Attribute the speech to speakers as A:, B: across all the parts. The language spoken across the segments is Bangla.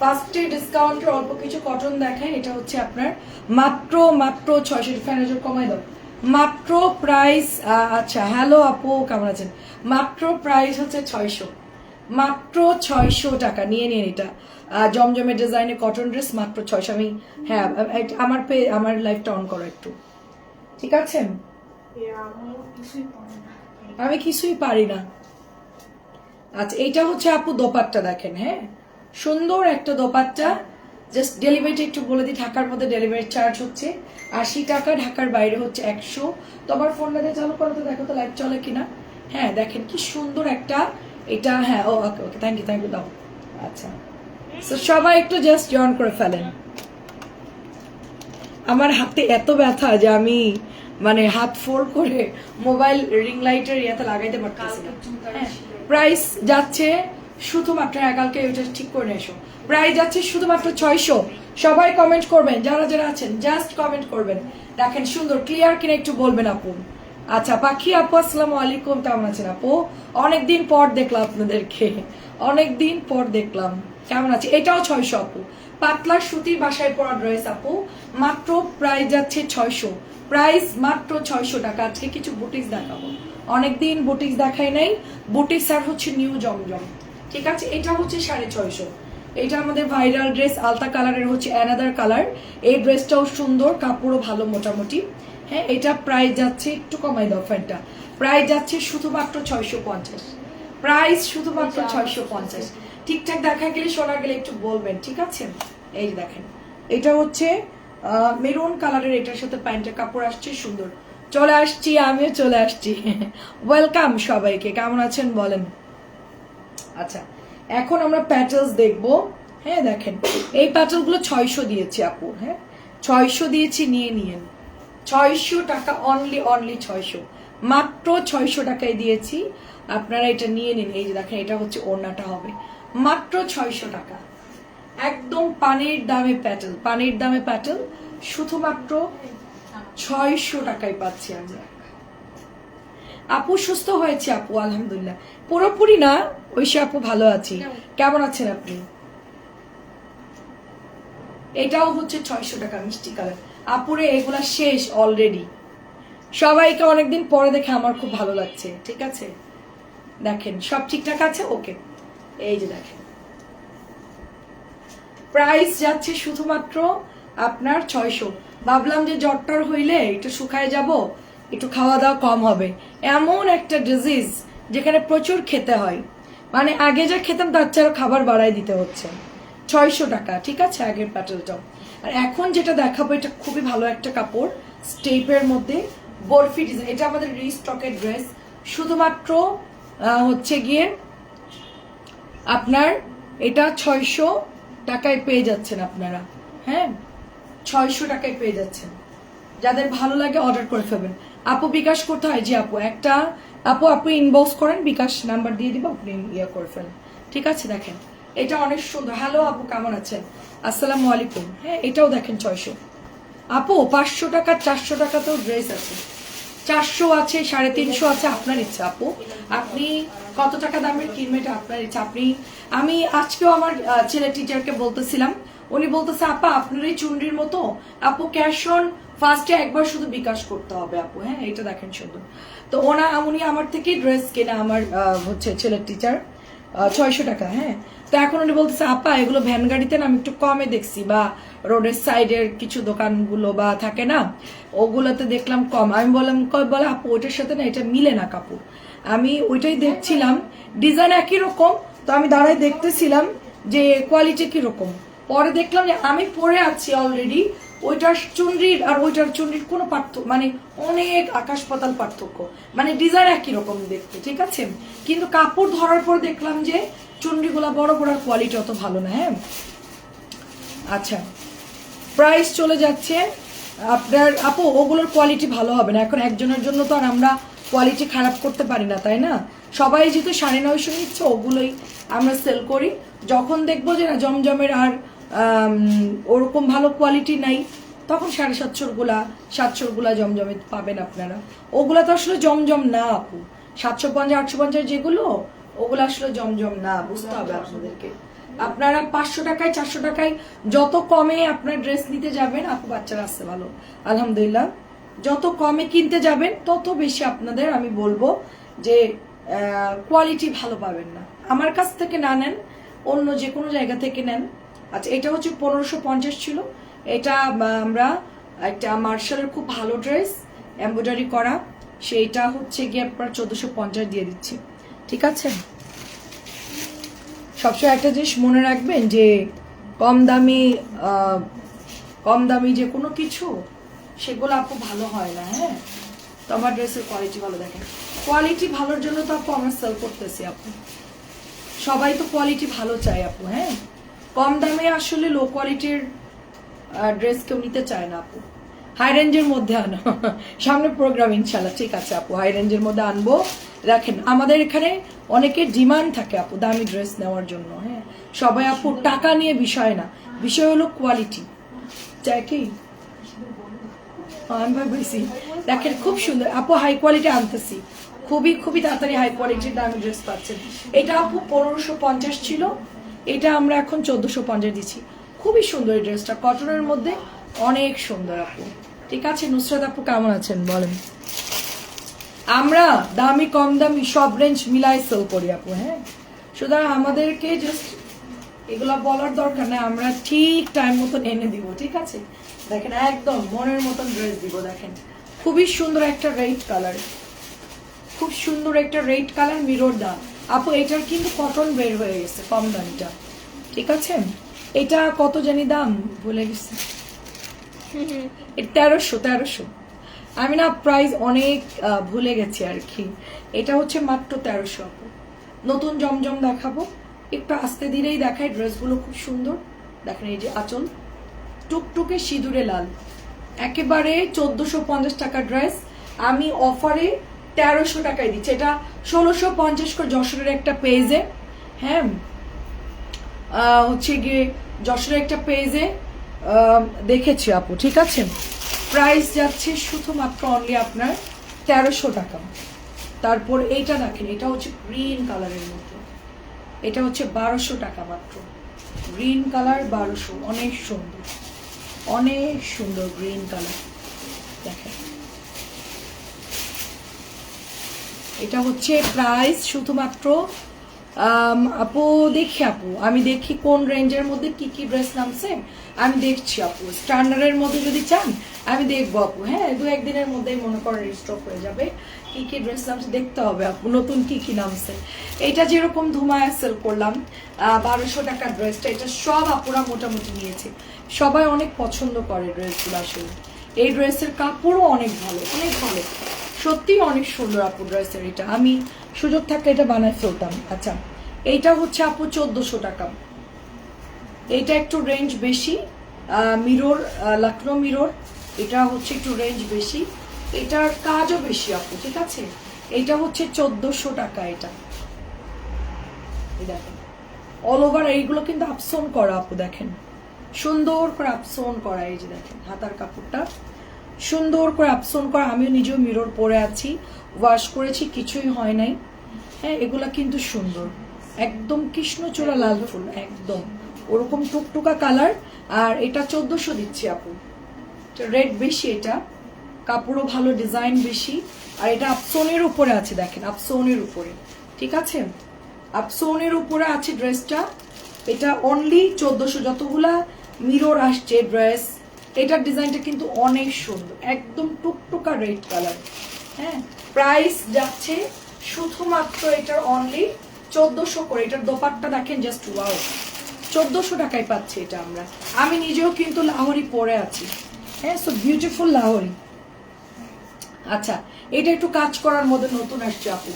A: ফার্স্টে ডিসকাউন্টের অল্প কিছু কটন দেখাই। এটা হচ্ছে আপনার মাত্র মাত্র 600 ফ্যানেজর কমাই দাও। মাত্র প্রাইস আচ্ছা হ্যালো আপু কেমন আছেন? মাত্র প্রাইস হচ্ছে 600, মাত্র 600 টাকা। নিয়ে নিন এটা জমজমের ডিজাইনের কটন ড্রেস মাত্র 600। আমি হ্যাঁ আমার লাইফটা অন করো একটু, ঠিক আছে? আমি কিছুই পারি না। আচ্ছা এইটা হচ্ছে আপু দোপাট্টা দেখেন, হ্যাঁ সুন্দর একটা দোপাট্টা। জাস্ট ডেলিভারি একটু বলে দিই, ঢাকার মধ্যে ডেলিভারি চার্জ হচ্ছে 80 টাকা, ঢাকার বাইরে হচ্ছে 100। তোমার ফোনটা দিয়ে চালু করো তো, দেখো তো লাইভ চলে কিনা। হ্যাঁ দেখেন কি সুন্দর একটা এটা। হ্যাঁ ওকে ওকে, থ্যাংক ইউ দাও। আচ্ছা সবাই একটু জাস্ট জয়েন করে ফেলেন। আমার হাতে এত ব্যথা যে আমি মানে হাত ফোল্ড করে মোবাইল রিং লাইটের ইয়াতে লাগাইতে পারতেছি না। প্রাইস যাচ্ছে শুধুমাত্র কালকে ওইটা ঠিক করে এসো। প্রাইস যাচ্ছে শুধুমাত্র 600। সবাই কমেন্ট করবেন, যারা যারা আছেন জাস্ট কমেন্ট করবেন। দেখেন সুন্দর ক্লিয়ার কিনা একটু বলবেন আপু। আচ্ছা পাখি আপু আসসালামু আলাইকুম, কেমন আছেন আপু? অনেকদিন পর দেখলাম আপনাদেরকে, অনেকদিন পর দেখলাম। কেমন আছে? এটাও 600 আপু, পাতলা সুতির বাসায় পরা ড্রেস আপু। মাত্র প্রাইস যাচ্ছে 600, প্রাইস মাত্র 600 টাকা। আজকে কিছু বুটিক্স দেখাবো, অনেকদিন বুটিক্স দেখাই নাই। বুটিক্স আর হচ্ছে নিউ জমজম, ঠিক আছে? এটা হচ্ছে 650। এটা আমাদের ভাইরাল ড্রেস, আলতা কালারের হচ্ছে অ্যানাদার কালার। এই ড্রেসটাও সুন্দর, কাপড়ও ভালো মোটামুটি। হ্যাঁ এটা প্রাইস যাচ্ছে, একটু কমাই দাও ফ্যানটা, প্রাইস যাচ্ছে শুধুমাত্র 650, প্রাইস শুধুমাত্র 650। ঠিকঠাক দেখা গেলে শোনা গেলে একটু বলবেন, ঠিক আছে? এই দেখেন এটা হচ্ছে মেরুন কালারের, এটার সাথে প্যান্টের কাপড় আসছে সুন্দর। চলে আসছি, আমিও চলে আসছি। ওয়েলকাম সবাইকে, কেমন আছেন বলেন? আচ্ছা এখন আমরা প্যাটেলস দেখবো। হ্যাঁ দেখেন এই প্যাটেল গুলো 600 দিয়েছি আপু, হ্যাঁ 600 দিয়েছি, নিয়ে নিয়েন। 600 টাকা অনলি, অনলি 600, মাত্র 600 টাকায় দিয়েছি। আপনারা এটা নিয়ে নিন। এই যে দেখেন এটা হচ্ছে ওড়নাটা হবে মাত্র 600 টাকা, একদম পানির দামে প্যাটেল, পানির দামে প্যাটেল শুধুমাত্র 600 টাকায় পাচ্ছি আমরা। আপু সুস্থ হয়েছে আপু আলহামদুলিল্লাহ, পুরোপুরি না ঐশী আপু ভালো আছি। কেমন আছেন আপনি? এটাও হচ্ছে 600 টাকা মিষ্টি কালার। আপুরে এগুলা শেষ অলরেডি। সবাইকে অনেকদিন পরে দেখে আমার খুব ভালো লাগছে, ঠিক আছে? দেখেন সব ঠিকঠাক আছে, ওকে। এই যে দেখেন প্রাইস যাচ্ছে শুধুমাত্র আপনার 600। ভাবলাম যে জ্বরটার হইলে একটু শুকায় যাব, একটু খাওয়া দাওয়া কম হবে। এমন একটা ডিজিজ যেখানে প্রচুর খেতে হয়, মানে আগে যা খেতাম তার চেয়ে খাবার বাড়াই দিতে হচ্ছে। 600 টাকা, ঠিক আছে? আগের প্যাটেলটাও। আর এখন যেটা দেখাবো এটা খুবই ভালো একটা কাপড়, স্টেপের মধ্যে বরফি ডিজাইন। এটা আমাদের রিস্টকের ড্রেস, শুধুমাত্র হচ্ছে গিয়ে আপনার এটা 600 টাকায় পেয়ে যাচ্ছেন আপনারা। হ্যাঁ 600 টাকায় পেয়ে যাচ্ছেন। যাদের ভালো লাগে অর্ডার করে ফেলবেন। আপু বিকাশ করতে হয়? জি আপু একটা আপু ইনবক্স করেন, বিকাশ নাম্বার দিয়ে দিব, আপনি ইয়ে করে ফেলেন, ঠিক আছে? দেখেন এটা অনেক সুন্দর। হ্যালো আপু কেমন আছেন? আসসালামু আলাইকুম। হ্যাঁ এটাও দেখেন 600 আপু। 500 টাকা 400 টাকাতেও ড্রেস আছে, 400 আছে, 350 আছে, আপনার ইচ্ছা আপু। আপনি কত টাকা দামের কিনবেন এটা আপনার ইচ্ছা। আমি আজকেও আমার ছেলে টিচারকে বলতেছিলাম, উনি বলতেছে আপা আপনার এই চুনরির মতো আপু ক্যাশ অন ফার্স্টে একবার শুধু বিকাশ করতে হবে আপু। হ্যাঁ এটা দেখেন সুন্দর। তো উনি আমার থেকে ড্রেস কেনা, আমার হচ্ছে ছেলের টিচার, 600 টাকা। হ্যাঁ তো এখন উনি বলতেছে আপা এগুলো ভ্যান গাড়িতে না আমি একটু কমে দেখছি, বা রোডের সাইডের কিছু দোকানগুলো বা থাকে না ওগুলোতে দেখলাম কম। আমি বলে আপু ওইটার সাথে না এটা মিলে না কাপড়। আমি ওইটাই দেখছিলাম, ডিজাইন একই রকম, তো আমি দাঁড়ায় দেখতেছিলাম যে কোয়ালিটি কিরকম। পরে দেখলাম যে আমি পরে আছি অলরেডি, ওইটার চুনরির আর ওইটার চুনরির কোনো পার্থক্য মানে অনেক আকাশ পাতাল পার্থক্য, মানে ডিজাইন একই রকম দেখতে, ঠিক আছে? কিন্তু কাপড় ধরার পর দেখলাম যে চুনরিগুলা বড় বড়, কোয়ালিটি অত ভালো না। হ্যাঁ আচ্ছা প্রাইস চলে যাচ্ছে আপনার আপু, ওগুলোর কোয়ালিটি ভালো হবে না। এখন একজনের জন্য তো আর আমরা কোয়ালিটি খারাপ করতে পারি না, তাই না? সবাই যেহেতু 950 নিচ্ছে ওগুলোই আমরা সেল করি। যখন দেখবো যে না জমজমের আর ওরকম ভালো কোয়ালিটি নাই, তখন 750 গুলা জমজমে পাবেন আপনারা। ওগুলা তো আসলে জমজম না আপু, 750 850 যেগুলো ওগুলো আসলে জমজম না, বুঝতে হবে আপনাদেরকে। আপনারা 500 টাকায় 400 টাকায় যত কমে আপনার ড্রেস নিতে যাবেন, আপু বাচ্চারা আসছে ভালো আলহামদুলিল্লাহ, যত কমে কিনতে যাবেন তত বেশি আপনাদের আমি বলবো যে কোয়ালিটি ভালো পাবেন না। আমার কাছ থেকে না নেন, অন্য যে কোনো জায়গা থেকে নেন। আচ্ছা, এটা হচ্ছে 1550 ছিল। এটা আমরা একটা মার্শালের খুব ভালো ড্রেস এমব্রয়ডারি করা, সেইটা হচ্ছে গিয়ে আপনার 1450 দিয়ে দিচ্ছি। ঠিক আছে, সবসময় একটা জিনিস মনে রাখবেন যে কম দামি যে কোনো কিছু সেগুলো আপু ভালো হয় না। হ্যাঁ, তো আমার ড্রেসের কোয়ালিটি ভালো, দেখেন কোয়ালিটি ভালোর জন্য তো আপু আমরা সেল করতেছি আপু, সবাই তো কোয়ালিটি ভালো চায় আপু। হ্যাঁ, কম দামে আসলে লো কোয়ালিটির ড্রেস কেউ নিতে চায় না আপু। হাই রেঞ্জের মধ্যে আনো, সামনে প্রোগ্রাম ইনশাল্লাহ। ঠিক আছে আপু, হাই রেঞ্জের মধ্যে আনবো। রাখেন, আমাদের এখানে অনেকের ডিমান্ড থাকে আপু দামি ড্রেস নেওয়ার জন্য। হ্যাঁ, সবাই আপু টাকা নিয়ে বিষয় না, বিষয় হলো কোয়ালিটি। চাই কি আমি ভাবছি, দেখেন খুব সুন্দর আপু, হাই কোয়ালিটি আনতেছি, খুবই তাড়াতাড়ি হাই কোয়ালিটির দামি ড্রেস পাচ্ছেন। এটা আপু 1550 ছিল, এটা আমরা এখন 1450 দিচ্ছি। খুবই সুন্দর এই ড্রেসটা, কটনের মধ্যে অনেক সুন্দর আপু। ঠিক আছে, নুসরাত আপু কেমন আছেন বলেন? আমরা দামি কম দামি সব রেঞ্জ মিলাই সেল করি আপু। হ্যাঁ, সুতরাং আমাদেরকে জাস্ট এগুলা বলার দরকার নেই, আমরা ঠিক টাইম মতন এনে দিব। ঠিক আছে, দেখেন একদম মনের মতন ড্রেস দিব। দেখেন খুবই সুন্দর একটা রেড কালার, খুব সুন্দর একটা রেড কালার মিরর দাম আপু। এটার কিন্তু কটন বের হয়ে গেছে কম দামিটা। ঠিক আছে, এটা কত জানি দাম ভুলে গেছি, 1300। আমি না প্রাইস অনেক ভুলে গেছি আর কি। এটা হচ্ছে মাত্র 1300 আপু। নতুন জমজম দেখাবো, একটু আস্তে ধীরেই দেখাই। ড্রেসগুলো খুব সুন্দর, দেখেন এই যে আঁচল টুকটুকে সিঁদুরে লাল, একেবারে 1450 টাকা ড্রেস আমি অফারে 1300 টাকায় দিচ্ছি। এটা 1650 করে যশোরের একটা পেজে, হ্যাঁ হচ্ছে গিয়ে যশোরের একটা পেজে দেখেছি আপু। ঠিক আছে, প্রাইস যাচ্ছে শুধুমাত্র অনলি আপনার 1300 টাকা। তারপর এইটা দেখেন, এটা হচ্ছে গ্রিন কালারের মধ্যে, এটা হচ্ছে 1200 টাকা মাত্র। গ্রিন কালার 1200, অনেক সুন্দর, অনেক সুন্দর গ্রিন কালার। দেখেন এটা হচ্ছে প্রাইস শুধুমাত্র আপু দেখি আপু, আমি দেখি কোন রেঞ্জের মধ্যে কি কি ড্রেস নামছে আমি দেখছি আপু। স্ট্যান্ডার্ডের মধ্যে যদি চান আমি দেখবো আপু। হ্যাঁ, 2-1 দিনের মধ্যেই মনে করেন রিস্টক হয়ে যাবে। কি কি ড্রেস নামছে দেখতে হবে আপু, নতুন কি কি নামছে। এটা যেরকম ধুমায়া সেল করলাম 1200 টাকার ড্রেসটা, এটা সব আপুরা মোটামুটি নিয়েছে, সবাই অনেক পছন্দ করে ড্রেসগুলো। আসলে এই ড্রেসের কাপড়ও অনেক ভালো, অনেক ভালো, সত্যি অনেক সুন্দর আপু ড্রেসের। এটা আমি সুযোগ থাকলে এটা বানায় ফেলতাম। আচ্ছা, এইটা হচ্ছে আপু 1400 টাকা। এইটা একটু রেঞ্জ বেশি, মিরর লখনৌ মিরর, এটা হচ্ছে একটু রেঞ্জ বেশি, এটার কাজও বেশি আপু। ঠিক আছে, এটা হচ্ছে 1400 টাকা। এটা দেখেন অল ওভার এইগুলো কিন্তু আপসন করা আপু, দেখেন সুন্দর করে আপসন করা। এই যে দেখেন হাতার কাপড়টা সুন্দর করে আপসন করা। আমিও নিজেও মিরর পরে আছি, ওয়াশ করেছি, কিছুই হয় নাই। হ্যাঁ, এগুলা কিন্তু সুন্দর, একদম কৃষ্ণচূড়া লাল ফুল, একদম ওরকম টুকটুকা কালার। আর এটা 1400 দিচ্ছি আপু। রেড বেশি, এটা কাপড়ও ভালো, ডিজাইন বেশি। আর এটা আপসনের উপরে আছে, দেখেন আপসনের উপরে। ঠিক আছে, আপসনের উপরে আছে ড্রেসটা। এটা অনলি 1400। যতগুলা মিরর আসছে ড্রেস, এটার ডিজাইনটা কিন্তু অনেক সুন্দর, একদম টুকটুকা রেড কালার। হ্যাঁ, প্রাইস যাচ্ছে শুধুমাত্র এটার অনলি 1400 করে। এটার দোপাট্টা দেখেন জাস্ট ওয়াও, 1400 টাকায় পাচ্ছি এটা আমরা। আমি নিজেও কিন্তু লাহোরি পরে আছি। হ্যাঁ, সো বিউটিফুল লাহোরি। আচ্ছা, এটা একটু কাজ করার মধ্যে নতুন আসছে আপু,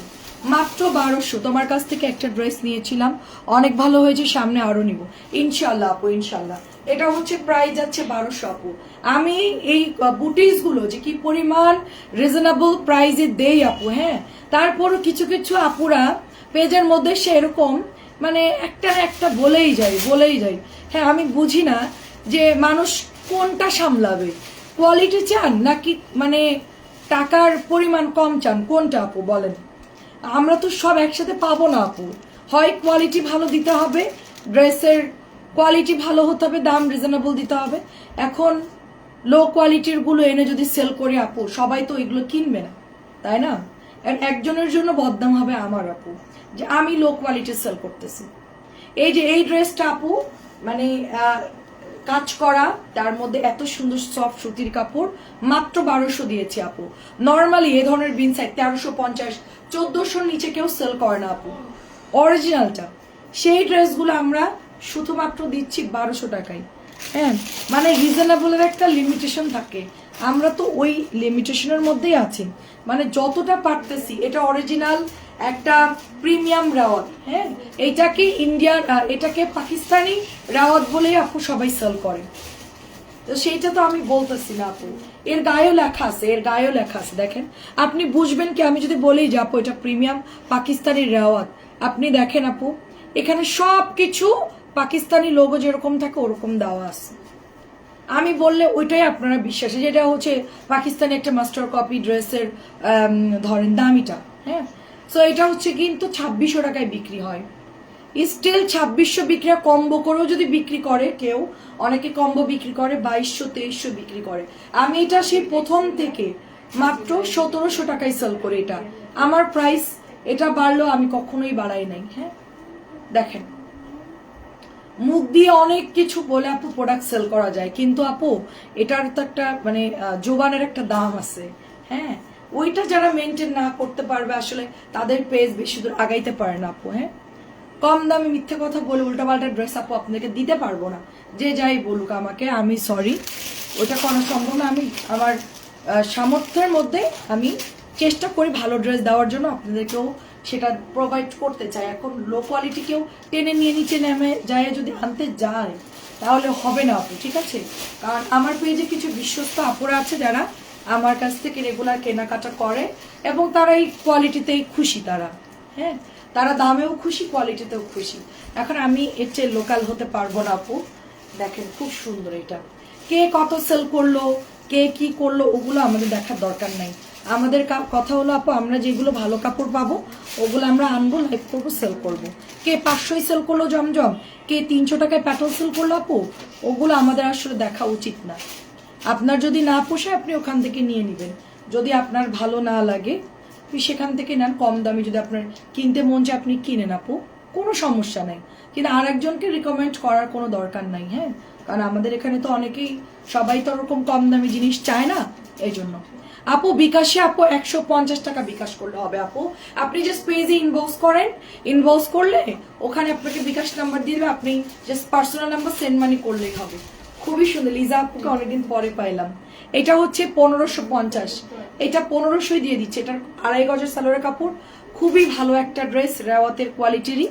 A: মাত্র 1200। তোমার কাছ থেকে একটা ড্রেস নিয়েছিলাম, অনেক ভালো হয়েছে, সামনে আরো নিব ইনশাল্লাহ আপু, ইনশাল্লাহ। এটা হচ্ছে প্রাইস যাচ্ছে 1200 আপু। আমি এই বুটিক্স গুলো যে কি পরিমাণ রিজনেবল প্রাইসে দেই আপু। হ্যাঁ, তারপরও কিছু কিছু আপুরা পেজের মধ্যে সেরকম মানে একটা একটা বলেই যায়। হ্যাঁ, আমি বুঝি না যে মানুষ কোনটা সামলাবে, কোয়ালিটি চান নাকি মানে টাকার পরিমাণ কম চান, কোনটা আপু বলেন? আমরা তো সব একসাথে পাবো না আপু। হয় কোয়ালিটি ভালো দিতে হবে, ড্রেসের কোয়ালিটি ভালো হতে হবে, দাম রিজনেবল দিতে হবে। এখন লো কোয়ালিটির গুলো এনে যদি সেল করে আপু, সবাই তো এগুলো কিনবে না, তাই না? একজনের জন্য বদনাম হবে আমার আপু, যে আমি লো কোয়ালিটি সেল করতেছি। এই যে এই ড্রেসটা আপু, মানে কাজ করা, তার মধ্যে এত সুন্দর সফট সুতির কাপড়, মাত্র 1200 দিয়েছি আপু। নর্মালি এই ধরনের বিন সাইড 1350 1400 নিচে কেউ সেল করে না আপু, অরিজিনালটা। সেই ড্রেসগুলো আমরা শুধুমাত্র দিচ্ছি 1200 টাকায়। হ্যাঁ, মানে রিজনেবলের একটা লিমিটেশন থাকে, আমরা তো ওই লিমিটেশনের মধ্যেই আছি। মানে যতটা পারতেছি, এটা অরিজিনাল একটা প্রিমিয়াম রাওয়াত। হ্যাঁ, এইটাকে ইন্ডিয়ান, এটাকে পাকিস্তানি রাওয়াত বলেই আপু সবাই সেল করে। তো সেইটা তো আমি বলতেছি না আপু, এর গায়েও লেখা আছে, এর গায়েও লেখা আছে। দেখেন, আপনি বুঝবেন কি আমি যদি বলি যে আপু এটা প্রিমিয়াম পাকিস্তানি রাওয়াত, আপনি দেখেন আপু, এখানে সবকিছু পাকিস্তানি লোগো যেরকম থাকে ওরকম দেওয়া আছে। আমি বললে ওইটাই আপনারা বিশ্বাস, যেটা হচ্ছে পাকিস্তানি একটা মাস্টার কপি ড্রেসের ধরেন দামিটা। হ্যাঁ, তো এটা হচ্ছে কিন্তু 2600 টাকায় বিক্রি হয়। স্টিল 2600 বিক্রি, কম্বো করেও যদি বিক্রি করে কেউ, অনেকে কম্বো বিক্রি করে 2200 2300 বিক্রি করে। আমি এটা সেই প্রথম থেকে মাত্র 1700 টাকায় সেল করি। এটা আমার প্রাইস, এটা বাড়লেও আমি কখনোই বাড়াই নাই। হ্যাঁ, দেখেন, মুখ দিয়ে অনেক কিছু বলে আপু প্রোডাক্ট সেল করা যায়, কিন্তু আপু এটার তো একটা মানে জোবানের একটা দাম আছে। হ্যাঁ, ওইটা যারা মেনটেন না করতে পারবে আসলে তাদের পেজ বেশি দূর আগাইতে পারে না আপু। হ্যাঁ, কম দামে মিথ্যে কথা বলে উল্টাপাল্টা ড্রেস আপু আপনাকে দিতে পারবো না, যে যাই বলুক আমাকে, আমি সরি, ওটা করা সম্ভব না। আমি আমার সামর্থ্যের মধ্যে আমি চেষ্টা করি ভালো ড্রেস দেওয়ার জন্য, আপনাদেরকেও সেটা প্রোভাইড করতে চাই। এখন লো কোয়ালিটি কেউ টেনে নিয়ে নিচে নেমে যায় যদি আনতে যায়, তাহলে হবে না আপু, ঠিক আছে? কারণ আমার পেজে কিছু বিশ্বস্ত আপুরা আছে যারা আমার কাছ থেকে রেগুলার কেনাকাটা করে, এবং তারা এই কোয়ালিটিতেই খুশি। তারা, হ্যাঁ, তারা দামেও খুশি, কোয়ালিটিতেও খুশি। এখন আমি এর চেয়ে লোকাল হতে পারবো না আপু। দেখেন, খুব সুন্দর এটা। কে কত সেল করলো, কে কি করলো, ওগুলো আমাদের দেখার দরকার নাই। আমাদের কথা হলো আপু, আমরা যেগুলো ভালো কাপড় পাবো ওগুলো আমরা আনবো, লাইভ করবো, সেল করবো। কে 500 সেল করলো জমজম, কে 300 টাকায় প্যাটল সেল করলো আপু, ওগুলো আমাদের আসলে দেখা উচিত না। আপনার যদি না পোষায় আপনি ওখান থেকে নিয়ে নেবেন, যদি আপনার ভালো না লাগে আপনি সেখান থেকে নেন। কম দামি যদি আপনার কিনতে মন চায় আপনি কিনেন আপু, কোনো সমস্যা নাই। কিন্তু আর একজনকে রিকমেন্ড করার কোনো দরকার নাই। হ্যাঁ, কারণ আমাদের এখানে তো অনেকেই, সবাই তো ওরকম কম দামি জিনিস চায় না, এই জন্য। আপু বিকাশে আপু 150 টাকা বিকাশ করলে হবে আপু। আপনি জাস্ট পেজে ইনবক্স করেন, ইনবক্স করলে ওখানে আপনাকে বিকাশ নাম্বার দিয়ে দেবে, আপনি just personal number send money করলেই হবে। খুবই সুন্দর, লিজা আপুকে অনেকদিন পরে পাইলাম। এটা হচ্ছে 1550, এটা 1500 দিয়ে দিচ্ছে। এটার 2.5 গজের সালোয়ার কাপড়, খুবই ভালো একটা ড্রেস, রেওয়াতের কোয়ালিটিরই।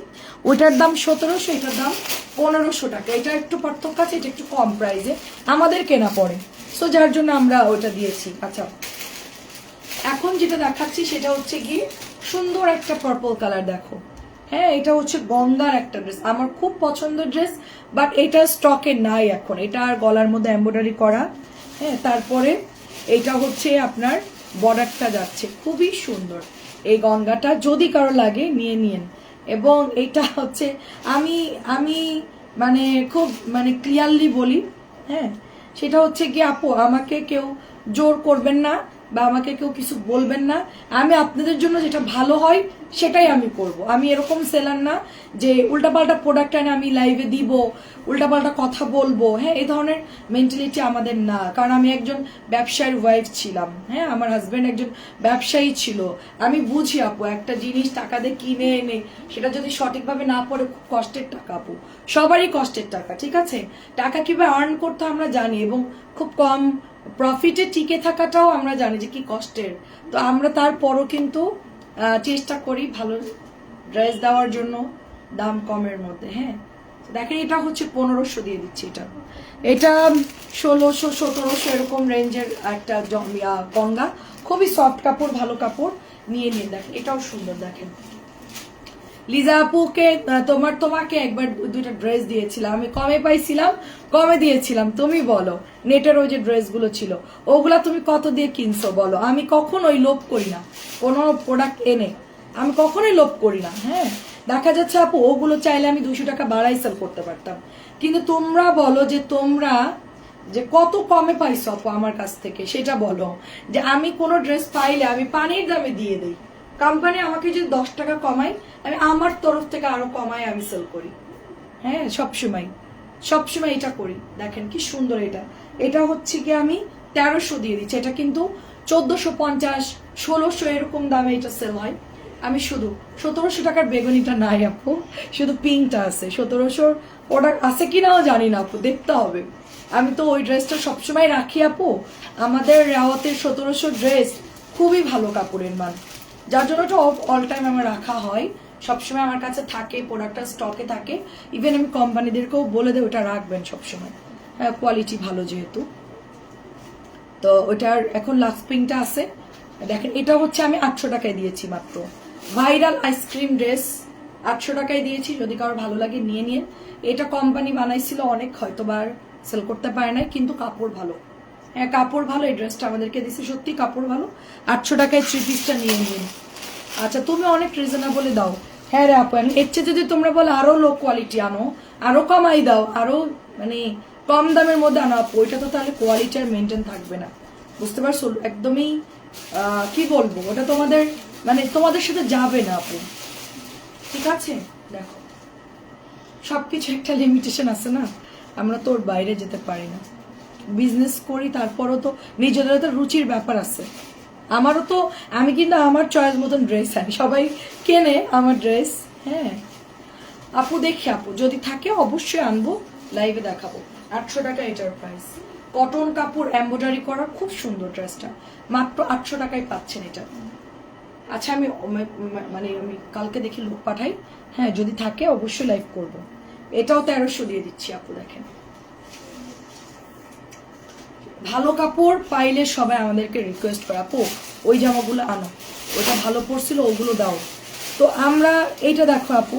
A: ওইটার দাম 1700, এটার দাম 1500 টাকা। এটা একটু পার্থক্য আছে, এটা একটু কম প্রাইসে আমাদের কেনা পড়ে, সো যার জন্য আমরা ওটা দিয়েছি। আচ্ছা, এখন যেটা দেখাচ্ছি সেটা হচ্ছে কি সুন্দর একটা পার্পল কালার, দেখো। হ্যাঁ, এটা হচ্ছে গঙ্গার একটা ড্রেস, আমার খুব পছন্দের ড্রেস, বাট এটা স্টকে নাই এখন। এটা আর গলার মধ্যে এমব্রয়ডারি করা। হ্যাঁ, তারপরে এটা হচ্ছে আপনার বর্ডারটা যাচ্ছে, খুবই সুন্দর এই গঙ্গাটা। যদি কারো লাগে নিয়ে নিন। এবং এটা হচ্ছে আমি আমি মানে খুব মানে ক্লিয়ারলি বলি, হ্যাঁ, সেটা হচ্ছে কি আপু, আমাকে কেউ জোর করবেন না বা আমাকে কেউ কিছু বলবেন না। আমি আপনাদের জন্য যেটা ভালো হয় সেটাই আমি করব। আমি এরকম সেলার না যে উল্টাপাল্টা প্রোডাক্ট এনে আমি লাইভে দিব, উল্টাপাল্টা কথা বলবো। হ্যাঁ, এই ধরনের মেন্টালিটি আমাদের না, কারণ আমি একজন ব্যবসায়ীর ওয়াইফ ছিলাম। হ্যাঁ, আমার হাজবেন্ড একজন ব্যবসায়ী ছিল। আমি বুঝি আপু, একটা জিনিস টাকা দিয়ে কিনে এনে সেটা যদি সঠিকভাবে না পড়ে, খুব কষ্টের টাকা আপু, সবারই কষ্টের টাকা, ঠিক আছে? টাকা কিভাবে আর্ন করতে আমরা জানি, এবং খুব কম প্রফিটে টিকে থাকাটাও আমরা জানি যে কি কষ্টের। তো আমরা তারপরও কিন্তু চেষ্টা করি ভালো ড্রেস দেওয়ার জন্য, দাম কমের মধ্যে। হ্যাঁ, দেখেন, এটা হচ্ছে 1500 দিয়ে দিচ্ছি। এটা 1600 1700 এরকম রেঞ্জের একটা গঙ্গা, খুবই সফট কাপড়, ভালো কাপড়, নিয়ে নিন। দেখেন, এটাও সুন্দর। দেখেন, লিজা আপুকে তোমাকে একবার 2টা ড্রেস দিয়েছিলাম, আমি কমে পাইছিলাম, কমে দিয়েছিলাম। তুমি বলো, নেটের ওই যে ড্রেসগুলো ছিল ওগুলা তুমি কত দিয়ে কিনছো বলো? আমি কখনোই লোভ করি না কোনো প্রোডাক্ট এনে, আমি কখনোই লোভ করি না। হ্যাঁ, দেখা যাচ্ছে আপু ওগুলো চাইলে আমি 200 টাকা বাড়াই সেল করতে পারতাম, কিন্তু তোমরা বলো যে তোমরা যে কত কমে পাইছো আপু আমার কাছ থেকে, সেটা বলো। যে আমি কোনো ড্রেস পাইলে আমি পানির দামে দিয়ে দিই, কোম্পানি আমাকে যদি 10 টাকা কমাই, আমি আমার তরফ থেকে আরো কমাই আমি সেল করি। হ্যাঁ, সবসময় সবসময় এটা করি। দেখেন কি সুন্দর এটা, এটা হচ্ছে কি আমি 1300 দিয়ে দিচ্ছি। এটা কিন্তু 1450, 1600 এরকম দামে এটা সেল হয়। আমি শুধু 1700 টাকার বেগুনিটা নাই আপু, শুধু পিঙ্কটা আছে। 1700 প্রোডাক্ট আছে কিনাও জানি না আপু, দেখতে হবে। আমি তো ওই ড্রেসটা সবসময় রাখি আপু। আমাদের রাওয়াতের 1700 ড্রেস খুবই ভালো কাপড়ের মান, যার জন্য তো অল টাইম আমার রাখা হয়, সবসময় আমার কাছে থাকে, প্রোডাক্টটা স্টকে থাকে। ইভেন আমি কোম্পানিদেরকেও বলে দেয় ওটা রাখবেন সবসময়, হ্যাঁ কোয়ালিটি ভালো যেহেতু। তো ওটার এখন লাক্স পিঙ্কটা আছে, দেখেন এটা হচ্ছে আমি 800 টাকায় দিয়েছি মাত্র। ভাইরাল আইসক্রিম ড্রেস 800 টাকায় দিয়েছি, যদি কারো ভালো লাগে নিয়ে নিয়ে। এটা কোম্পানি বানাইছিল অনেক, হয়তোবার সেল করতে পারে নাই, কিন্তু কাপড় ভালো। হ্যাঁ কাপড় ভালো, এই ড্রেসটা আমাদেরকে দিছে, সত্যি কাপড় ভালো। 800 টাকায় 3 পিসটা নিয়ে নিন। আচ্ছা তুমি অনেক রিজনেবলে দাও। হ্যাঁ রে আপু, এর চেয়ে যদি তোমরা বলো আরো লো কোয়ালিটি আনো, আরো কমাই দাও, আরো মানে কম দামের মধ্যে আনো আপু, ওইটা তো তাহলে কোয়ালিটি আর মেনটেন থাকবে না, বুঝতে পারছো? একদমই কি বলবো, ওটা তোমাদের মানে তোমাদের সাথে যাবে না আপু, ঠিক আছে? দেখো সবকিছু একটা লিমিটেশন আছে না, আমরা তো ওর বাইরে যেতে পারি না। বিজনেস করি, তারপরও তো নিজেদের তো রুচির ব্যাপার আছে। আমারও তো, আমি কিন্তু আমার চয়েস মতন ড্রেস আনি, সবাই কেনে আমার ড্রেস। হ্যাঁ আপু দেখি আপু যদি থাকে অবশ্যই আনবো, লাইভে দেখাবো। 800 টাকা এটার প্রাইস, কটন কাপড় এমব্রয়ডারি করা, খুব সুন্দর ড্রেসটা, মাত্র 800 টাকায় পাচ্ছেন এটা। আচ্ছা আমি মানে আমি কালকে দেখি লোক পাঠাই, হ্যাঁ যদি থাকে অবশ্যই লাইভ করব। এটাও 1300 দিয়ে দিচ্ছি আপু। দেখেন ভালো কাপড় পাইলে সবাই আমাদেরকে রিকোয়েস্ট করে আপু ওই জামাগুলো আনো, ওটা ভালো পড়ছিল ওগুলো দাও। তো আমরা এইটা দেখো আপু,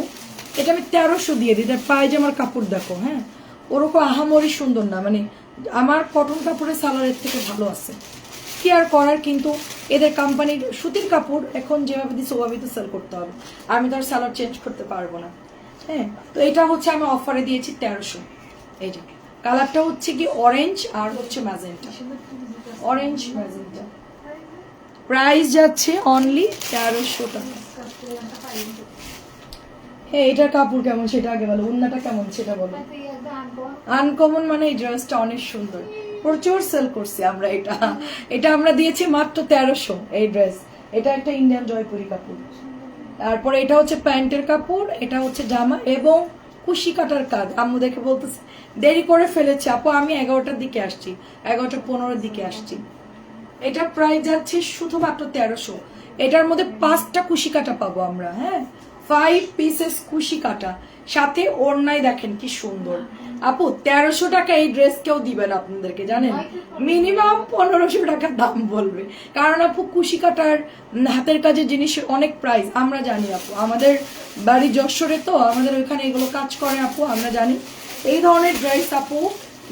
A: এটা আমি 1300 দিয়ে দিই। পায়জামার কাপড় দেখো, হ্যাঁ ওরকম আহামরি সুন্দর না, মানে আমার কটন কাপড়ের সালোয়ারের থেকে ভালো আছে, কি আর করার। কিন্তু এদের কোম্পানির সুতির কাপড় এখন যেভাবে দিচ্ছে ওভাবেই তো সেল করতে হবে, আমি তো আর সালোয়ার চেঞ্জ করতে পারবো না। হ্যাঁ তো এটা হচ্ছে আমি অফারে দিয়েছি 1300। এই যে কালারটা হচ্ছে কি অরেঞ্জ আর হচ্ছে ম্যাজেন্টা, অরেঞ্জ ম্যাজেন্টা। প্রাইস যাচ্ছে অনলি 1300 টাকা। হ্যাঁ এটার কাপড় কেমন সেটা আগে বলো, উন্নাটা কেমন সেটা বলো। আনকমন মানে এই ড্রেসটা অনেক সুন্দর, প্রচুর সেল করছি আমরা। এটা এটা আমরা দিয়েছি মাত্র 1300 এই ড্রেস। এটা একটা ইন্ডিয়ান জয়পুরি কাপড়। তারপরে এটা হচ্ছে প্যান্টের কাপড়, এটা হচ্ছে জামা এবং কুশি কাটার কাজ। আম্মু দেখে বলতেছে দেরি করে ফেলেছে আপু, আমি 11টার দিকে আসছি, 11:15 দিকে আসছি। এটা প্রাইস যাচ্ছে শুধুমাত্র 1300। এটার মধ্যে 5টা কুশি কাটা পাবো আমরা, হ্যাঁ 5 পিসেস কুশি কাটা, সাথে ওড়নায় দেখেন কি সুন্দর। আপু 1300 টাকা এই ড্রেস কেউ দিবে না আপনাদেরকে, জানেন মিনিমাম 1500 টাকা দাম বলবে, কারণ আপু কুশি কাটার হাতের কাজের জিনিসের অনেক প্রাইস আমরা জানি আপু, আমাদের বাড়ি যশোরে তো আমাদের ওইখানে এগুলো কাজ করে আপু, আমরা জানি। এই ধরনের ড্রেস আপু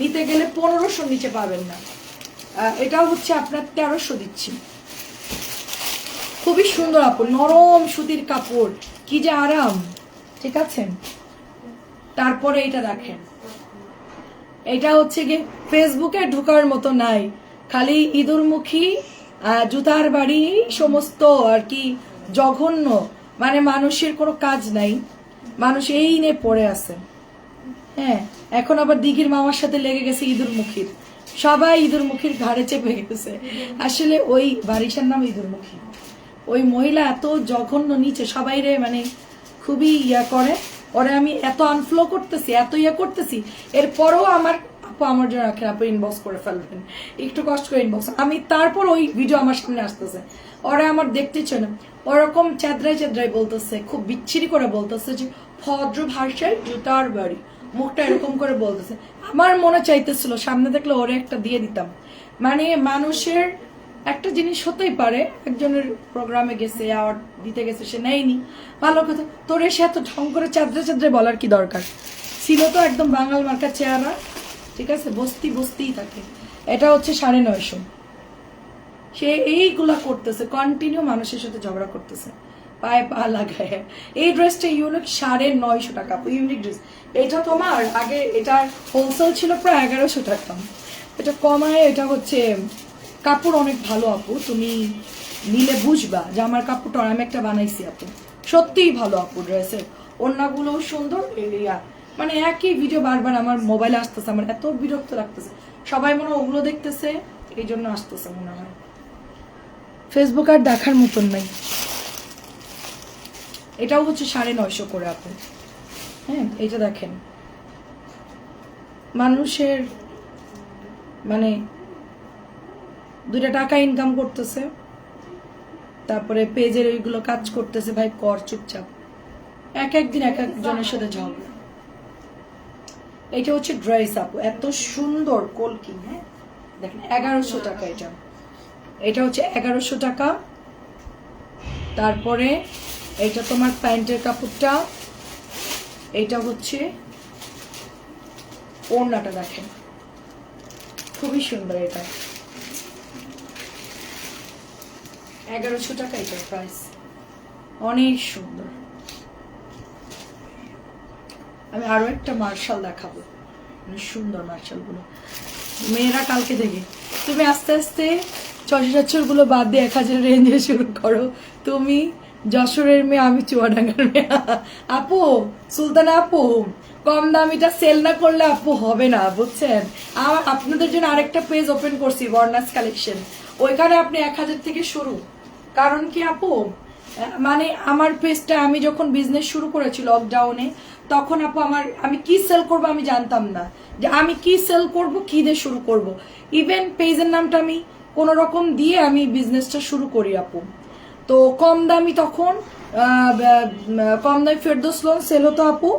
A: নিতে গেলে 1500 নিচে পাবেন না। এটা হচ্ছে আপনার 1300 দিচ্ছি। খুবই সুন্দর আপু, নরম সুতির কাপড়, কি যে আরাম, ঠিক আছে? তারপরে এটা দেখেন, এটা হচ্ছে গিয়ে ফেসবুকে ঢোকার মতো নাই, খালি ইঁদুরমুখী জুতার বাড়ি সমস্ত আর কি জঘন্য, মানে মানুষের কোনো কাজ নাই, মানুষ এই নিয়ে পড়ে আছে। হ্যাঁ এখন আবার দিঘির মামার সাথে লেগে গেছে ইঁদুরমুখীর, সবাই ইঁদুরমুখীর ঘাড়ে চেপে গেছে। আসলে ওই বারিশার নাম ইঁদুরমুখী, ওই মহিলা এত জঘন্য নিচে সবাই রে মানে খুবই ইয়া করে। ওরে আমি এত আনফ্লো করতেছি, এত ইয়া করতেছি, এরপরও আমার আপু আমার জন্য রাখেন, আপু ইনবক্স করে ফেলবেন, একটু কষ্ট করে ইনবক্স। আমি তারপর ওই ভিডিও আমার সামনে আসতেছে, ওরা আমার দেখতে চায় না, ওরকম চেদ্রাই চেদ্রাই বলতেছে, খুব বিচ্ছিরি করে বলতেছে যে ভদ্র ভাষায় জুতার বাড়ি, মুখটা এরকম করে বলতেছে। আমার মনে চাইতেছিল সামনে দেখলে ওরে একটা দিয়ে দিতাম। মানে মানুষের একটা জিনিস হতেই পারে, একজনের প্রোগ্রামে গেছে অ্যাওয়ার্ড দিতে গেছে, সে নেয়নি, ভালো কথা। তোর এসে এত ঢং করে চাঁদরে চাঁদরে বলার কি দরকার ছিল? তো একদম বাঙাল মার্কা চেহারা, ঠিক আছে, বস্তি বস্তিই থাকে। এটা হচ্ছে 950। সে এইগুলা করতেছে, কন্টিনিউ মানুষের সাথে ঝগড়া করতেছে, পায়ে পা লাগায়। এই ড্রেসটা ইউনিক 950 টাকা, ইউনিক ড্রেস। এটা তোমার আগে এটার হোলসেল ছিল প্রায় 1100 টাকা, এটা কমায়, এটা হচ্ছে কাপড় অনেক ভালো আপু, তুমি নিলে বুঝবা যে আমার কাপড়টা আমি একটা বানাইছি আপু, সত্যিই ভালো আপু। ড্রেসের ওড়নাগুলোও সুন্দর, মানে একই ভিডিও বারবার আমার মোবাইলে আসতেছে, আমার এত বিরক্ত লাগতেছে, সবাই মনে হয় ওগুলো দেখতেছে এই জন্য আসতেছে মনে হয়, ফেসবুক আর দেখার মতন নাই। এটাও হচ্ছে 950 করে আপু। হ্যাঁ, এটা দেখেন মানুষের মানে 2টা টাকা ইনকাম করতেছে, তারপরে পেজের ওইগুলো কাজ করতেছে, ভাই কর চুপচাপ, এক একদিন এক একজনের সাথে ঝগড়া। এটা হচ্ছে ড্রেস আপু, এত সুন্দর কলকি। হ্যাঁ দেখেন 1100 টাকা এটা, এটা হচ্ছে 1100 টাকা। তারপরে এটা তোমার প্যান্টের কাপড়টা, এটা হচ্ছে ওড়নাটা দেখেন খুবই সুন্দর, এটা 1100 টাকা এটার প্রাইস, অনেক সুন্দর। আমি আরো একটা মার্শাল দেখাবো, মানে সুন্দর মার্শাল গুলো। মেয়েরা কালকে থেকে তুমি আস্তে আস্তে 600-700 গুলো বাদ দিয়ে 1000 রেঞ্জে শুরু করো। তুমি যশোরের মেয়ে, আমি চুয়াডাঙ্গার মেয়ে। আপু সুলতানা আপু, কম দামিটা সেল না করলে আপু হবে না, বুঝছেন? আপনাদের জন্য আরেকটা পেজ ওপেন করছি, বর্ণাস কালেকশন, ওইখানে আপনি 1000 থেকে শুরু। কারণ কি আপু, মানে আমার পেজটা আমি যখন বিজনেস শুরু করেছি লকডাউনে, তখন আপু আমি কি সেল করব আমি জানতাম না, যে আমি কি সেল করব, কি দিয়ে শুরু করব। ইভেন পেজের নামটা আমি কোন রকম দিয়ে আমি বিজনেসটা শুরু করি আপু। তো কম দামি তখন কম দামি ফেরদৌস লোন সেল হতো আপু,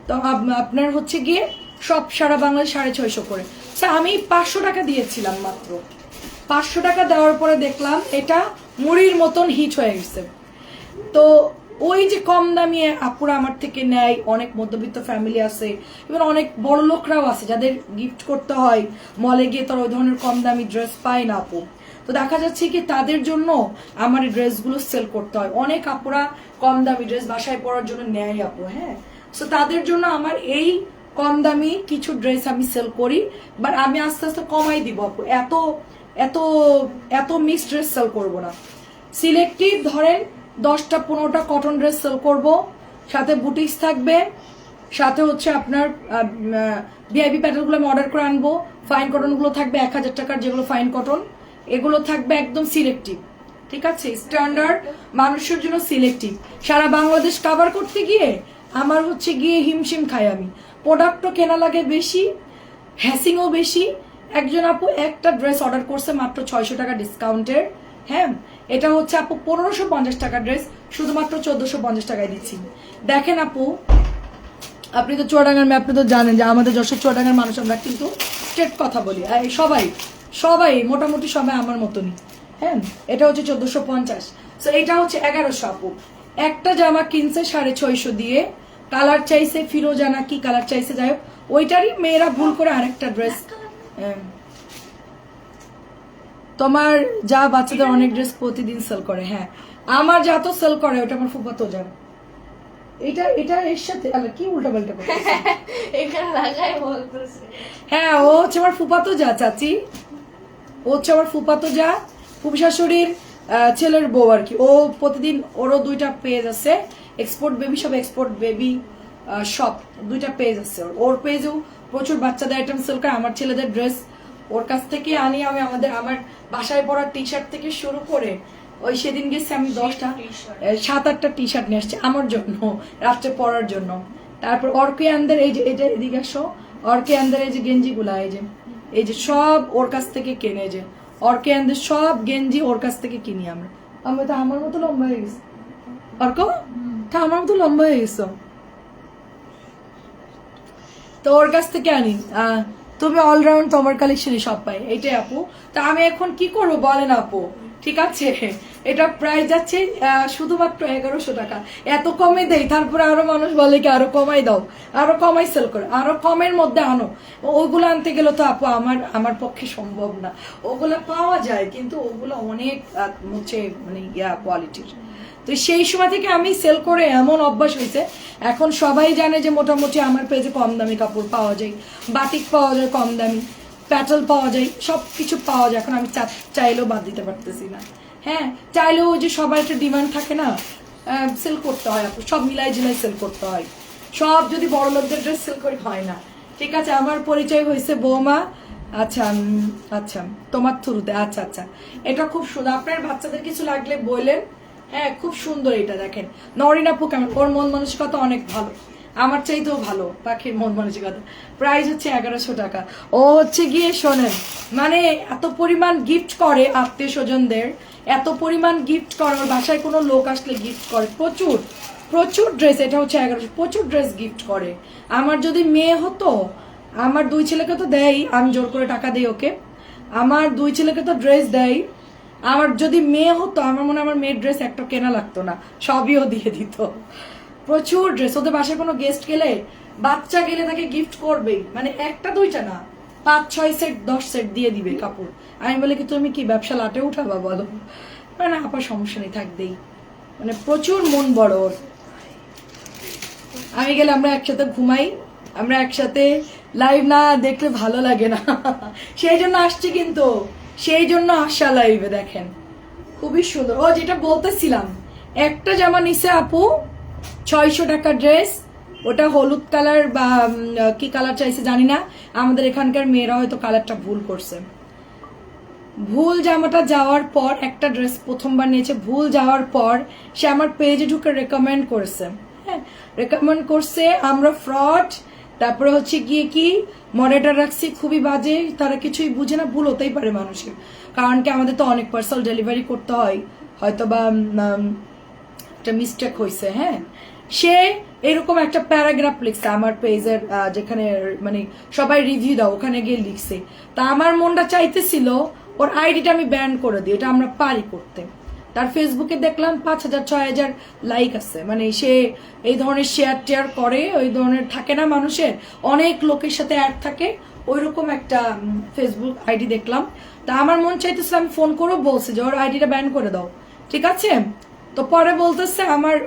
A: তো আপনার হচ্ছে গিয়ে সব সারা বাংলাদেশ 650 করে। আমি 500 টাকা দিয়েছিলাম মাত্র, 500 টাকা দেওয়ার পরে দেখলাম এটা মুড়ির মতন হিট হয়ে গেছে। তো ওই যে কম দামি আপুরা আমার থেকে নেয়, অনেক মধ্যবিত্ত ফ্যামিলি আছে, এবং অনেক বড় লোকরাও আছে যাদের গিফট করতে হয়, মলে গিয়ে তার ওই ধরনের কম দামি ড্রেস পায় না আপু। তো দেখা যাচ্ছে কি তাদের জন্য আমার এই ড্রেসগুলো সেল করতে হয়। অনেক আপুরা কম দামি ড্রেস বাসায় পরার জন্য নেয় আপু। হ্যাঁ, তো তাদের জন্য আমার এই কম দামি কিছু ড্রেস আমি সেল করি, বাট আমি আস্তে আস্তে কমাই দিব আপু, এত এত এত মিক্স ড্রেস সেল করবো না। সিলেক্টিভ ধরেন 10টা 15টা কটন ড্রেস সেল করব, সাথে বুটিক্স থাকবে, সাথে হচ্ছে আপনার ভিআইপি প্যাটার্নগুলো আমি অর্ডার করে আনবো। ফাইন কটনগুলো থাকবে 1000 টাকার, যেগুলো ফাইন কটন, এগুলো থাকবে একদম সিলেক্টিভ, ঠিক আছে? স্ট্যান্ডার্ড মানুষের জন্য সিলেক্টিভ। সারা বাংলাদেশ কাভার করতে গিয়ে আমার হচ্ছে গিয়ে হিমশিম খাই আমি, প্রোডাক্টও কেনা লাগে বেশি, হ্যাসিংও বেশি। একজন আপু একটা ড্রেস অর্ডার করছে মাত্র 600 টাকা ডিসকাউন্টের। হ্যাঁ, এটা হচ্ছে আপু 1550 টাকা ড্রেস, শুধুমাত্র 1450 টাকায় দিচ্ছি। দেখেন আপু, আপনি তো চুয়াডাঙ্গার মেয়ে, আপনি তো জানেন যে আমাদের যশোর চুয়াডাঙ্গার মানুষ আমরা কিন্তু স্ট্রেট কথা বলি, সবাই সবাই মোটামুটি সবাই আমার মতনই। হ্যাঁ, এটা হচ্ছে 1450, তো এটা হচ্ছে 1100 আপু। একটা জামা কিনছে 650 দিয়ে, কালার চাইছে ফিরোজানা কি কালার চাইছে, যাই হোক ওইটারই মেয়েরা ভুল করে আরেকটা ড্রেস। তোমার যা বাচ্চাদের অনেক ড্রেস প্রতিদিন সেল করে। হ্যাঁ, আমার যা তো সেল করে, ওটা আমার ফুফাতো যা। এটা এটা এর সাথে কি উল্টা পাল্টা করতেছে
B: এখানে লাগাই বলতেছে।
A: হ্যাঁ, ও হচ্ছে আমার ফুফাতো যা চাচি, ও হচ্ছে আমার ফুফাতো যা, ফুফি শাশুড়ির ছেলের বউ আর কি। ও প্রতিদিন, ওরও 2টা পেজ আছে, এক্সপোর্ট বেবি সব, এক্সপোর্ট বেবি সব 2টা পেজ আছে। ওর পেজেও প্রচুর বাচ্চাদের আইটেম সেল করে, আমার ছেলেদের ড্রেস ওর কাছ থেকে আনি আমি। আমার বাসায় পরা টি শার্ট থেকে শুরু করে, ওই সেদিন গেছি আমি 10টা 7-8টা টি শার্ট নিয়ে আসছি আমার জন্য, রাত্রে পরার জন্য। তারপর অর্কিয়ানদের এই যে এদিকে আসো, অর্কিয়ানদের এই যে গেঞ্জিগুলা, এই যে সব ওর কাছ থেকে কেনে, যে অর্কিয়ানদের সব গেঞ্জি ওর কাছ থেকে কিনি আমরা। আমি তো আমার মতো লম্বা হয়ে গেছি, অর্ক তা আমার মতো লম্বা হয়ে গেছো, তো ওর কাছ থেকে আনি। তুমি অলরাউন্ড, তোমার কালেকশনই সব পাই, এইটাই আপু। তা আমি এখন কি করবো বলেন আপু? ঠিক আছে, এটা প্রাইস যাচ্ছে শুধুমাত্র 1100 টাকা, এত কমে দেই। তারপরে আরো মানুষ বলে কি আরো কমাই দাও, আরো কমাই সেল করে, আরো কমের মধ্যে আনো। ওগুলো আনতে গেলে তো আপু আমার পক্ষে সম্ভব না। ওগুলো পাওয়া যায় কিন্তু ওগুলো অনেক হচ্ছে মানে কোয়ালিটির। তো সেই সময় থেকে আমি সেল করে এমন অভ্যাস হয়েছে, এখন সবাই জানে যে মোটামুটি আমার পেজে কম দামি কাপড় পাওয়া যায়, বাটিক পাওয়া যায় কম দামি, প্যাটেল পাওয়া যায়, সব কিছু পাওয়া যায়। এখন আমি চাইলেও বাদ দিতে পারতেছি না। হ্যাঁ, চাইলেও ওই যে সবার একটা ডিমান্ড থাকে না, সেল করতে হয়, সব মিলাই জিলাই সেল করতে হয়। সব যদি বড় লোকদের ড্রেস সেল করে হয় না। ঠিক আছে, আমার পরিচয় হয়েছে বৌমা। আচ্ছা আচ্ছা, তোমার থ্রুতে। আচ্ছা আচ্ছা, এটা খুব সুন্দর। আপনার বাচ্চাদের কিছু লাগলে বললেন। হ্যাঁ, খুব সুন্দর। এটা দেখেন নরিন আপু কেমন, ওর মন মানসিকতা অনেক ভালো, আমার চাইতেও ভালো পাখির মন মানসিকতা। প্রাইস হচ্ছে 1100 টাকা। ও হচ্ছে গিয়ে শোনেন, মানে এত পরিমাণ গিফট করে আত্মীয় স্বজনদের, এত পরিমাণ গিফট করে, ওর বাসায় কোনো লোক আসলে গিফট করে প্রচুর প্রচুর ড্রেস। এটা হচ্ছে 1100, প্রচুর ড্রেস গিফট করে। আমার যদি মেয়ে হতো, আমার 2 ছেলেকে তো দেয়, আমি জোর করে টাকা দিই ওকে, আমার 2 ছেলেকে তো ড্রেস দেয়। আমার যদি মেয়ে হতো, আমার মনে হয় আমার মেয়ের ড্রেস একটা কেনা লাগতো না, সবই ও দিয়ে দিত। প্রচুর ড্রেস। ওদের বাসায় কোনো গেস্ট গেলে, বাচ্চা গেলে তাকে গিফট করবেই, মানে একটা দুইটা না, 5-6 সেট 10 সেট দিয়ে দিবে কাপড়। আমি বলি কি তুমি কি ব্যবসা লাটে উঠাবা বলো? মানে আপার সমস্যা নেই, থাকবেই। মানে প্রচুর মন বড় ওর। আমি গেলে আমরা একসাথে ঘুমাই, আমরা একসাথে লাইভ না দেখলে ভালো লাগে না। সেই জন্য আসছি, কিন্তু সেই জন্য আসা লাইভে। দেখেন খুবই সুন্দর। ও যেটা বলতেছিলাম, একটা জামা নিছে আপু 600 টাকা ড্রেস, ওটা হলুদ কালার বা কি কালার চাইছে জানি না, আমাদের এখানকার মেয়েরা হয়তো কালারটা ভুল করছে। ভুল জামাটা যাওয়ার পর, একটা ড্রেস প্রথমবার নিয়েছে, ভুল যাওয়ার পর সে আমার পেজে ঢুকে রেকমেন্ড করেছে। হ্যাঁ, রেকমেন্ড করছে, আমরা ফ্রড, তারপরে হচ্ছে গিয়ে কি মডারেটর রাখছি খুবই বাজে, তারা কিছুই বুঝে না। ভুল হতেই পারে মানুষের, কারণ কি আমাদের তো অনেক পার্সেল ডেলিভারি করতে হয়, হয়তো বা একটা মিস্টেক হয়েছে। হ্যাঁ, সে এরকম একটা প্যারাগ্রাফ লিখছে আমার পেজের, যেখানে মানে সবাই রিভিউ দাও, ওখানে গিয়ে লিখছে। তা আমার মনটা চাইতেছিল ওর আইডিটা আমি ব্যান করে দিই, এটা আমরা পারি করতে। তার ফেসবুকে দেখলাম 5000-6000 লাইক আছে, মানে সে এই ধরনের শেয়ার টেয়ার করে, ওই ধরনের থাকে না মানুষের, অনেক লোকের সাথে অ্যাড থাকে, ওইরকম একটা ফেসবুক আইডি দেখলাম। তা আমার মন চাইতেছিল, আমি ফোন করেও বলছি যে ওর আইডিটা ব্যান করে দাও, ঠিক আছে? তো পরে বলতেছে,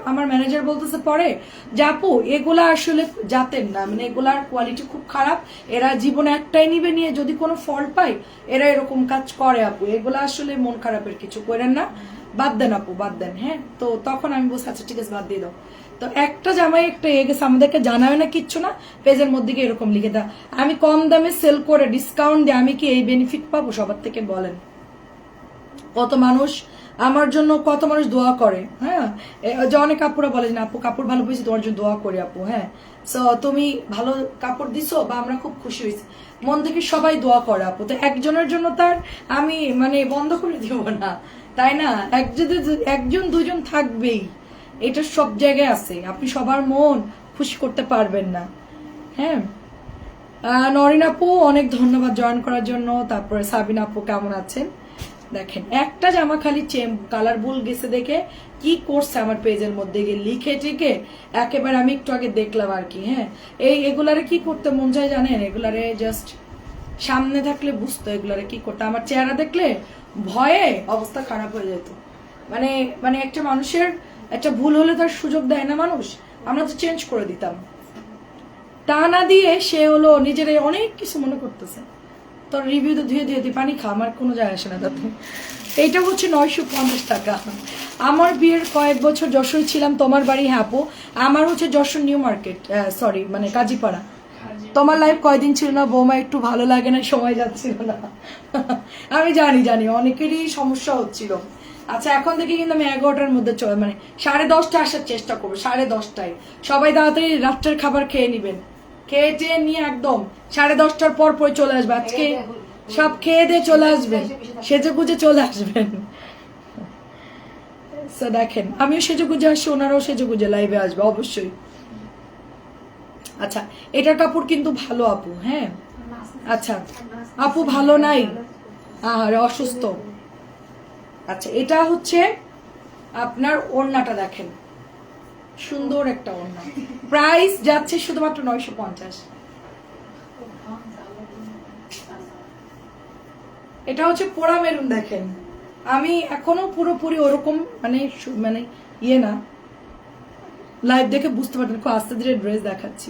A: আমার ম্যানেজার বলতেছে পরে যে আপু এগুলা আসলে জাতের না, মানে এগুলার কোয়ালিটি খুব খারাপ, এরা জীবনে একটাই নিবে, নিয়ে যদি কোনো ফল্ট পায় এরা এরকম কাজ করে আপু, এগুলা আসলে মন খারাপের কিছু করেন না, বাদ দেন আপু, বাদ দেন। হ্যাঁ, তো তখন আমি বলছি আচ্ছা ঠিক আছে, বাদ দিয়ে দাও। তো একটা জামাই একটা এ গেছে, আমাদেরকে জানাবে না কিচ্ছু না, পেজের মধ্যে গিয়ে এরকম লিখে দাও। আমি কম দামে সেল করে ডিসকাউন্ট দিয়ে আমি কি এই বেনিফিট পাবো? সবার থেকে বলেন। কত মানুষ আমার জন্য, কত মানুষ দোয়া করে। হ্যাঁ, যে অনেক কাপড়রা বলে না আপু কাপড় ভালো পেয়েছি, তোমার জন্য দোয়া করি আপু। হ্যাঁ, সো তুমি ভালো কাপড় দিছো বা আমরা খুব খুশি হয়েছি, মন থেকে সবাই দোয়া করে আপু। তো একজনের জন্য তার আমি মানে বন্ধ করে দিব না, তাই না? একজন দুজন থাকবেই, এটা সব জায়গায় আছে, আপনি সবার মন খুশি করতে পারবেন না। হ্যাঁ, নরিন আপু অনেক ধন্যবাদ জয়েন করার জন্য। তারপরে সাবিনা আপু কেমন আছেন? দেখেন একটা জামা খালি কালার ভুল গেছে দেখে কি করছে আমার পেজের মধ্যে গিয়ে লিখে টিকে একেবারে, আমি একটু আগে দেখলাম আর কি। হ্যাঁ, এগুলারে কি করতে মন চায় জানেন? এগুলারে জাস্ট সামনে থাকলে বুঝতো এগুলারে কি করতে, আমার চেহারা দেখলে ভয়ে অবস্থা খারাপ হয়ে যেত। মানে মানে একটা মানুষের একটা ভুল হলে তার সুযোগ দেয় না মানুষ, আমরা তো চেঞ্জ করে দিতাম। তা না দিয়ে সে হলো নিজের অনেক কিছু মনে করতেছে। তোর রিভিউ তো ধুয়ে ধুয়ে পানি খা, আমার কোনো যায় আসে না তাতে। এইটা হচ্ছে 950 টাকা। আমার বিয়ের কয়েক বছর যশোরে ছিলাম, তোমার বাড়ি? হ্যাঁ আপু, আমার হচ্ছে যশোর নিউ মার্কেট, সরি মানে কাজীপাড়া। তোমার লাইফ কয়দিন ছিল না বৌমা? একটু ভালো লাগে না, সময় যাচ্ছিল না। আমি জানি অনেকেরই সমস্যা হচ্ছিল। আচ্ছা, এখন থেকে কিন্তু আমি 11টার মধ্যে মানে 10:30 আসার চেষ্টা করবো, 10:30টায়। সবাই তাড়াতাড়ি রাত্রের খাবার খেয়ে নিবেন, খেয়ে টেয়ে নিয়ে একদম 10:30টার পর চলে আসবে। আজকে সব খেয়ে দিয়ে চলে আসবেন, সেজে গুজে চলে আসবেন। দেখেন আমিও সেজে গুজে আসছি, ওনারাও সেজে গুজে লাইভে আসবে অবশ্যই। আচ্ছা, এটার কাপড় কিন্তু ভালো আপু। হ্যাঁ, আচ্ছা আপু ভালো নাই, আরে অসুস্থ। আচ্ছা, এটা হচ্ছে আপনার ওড়নাটা দেখেন, সুন্দর একটা ওড়না। প্রাইস যাচ্ছে শুধুমাত্র 950। এটা হচ্ছে পোড়া মেরুন। দেখেন আমি এখনো পুরোপুরি ওরকম মানে মানে ইয়ে না, লাইভ দেখে বুঝতে পারতেন খুব আস্তে ধীরে ড্রেস দেখাচ্ছি।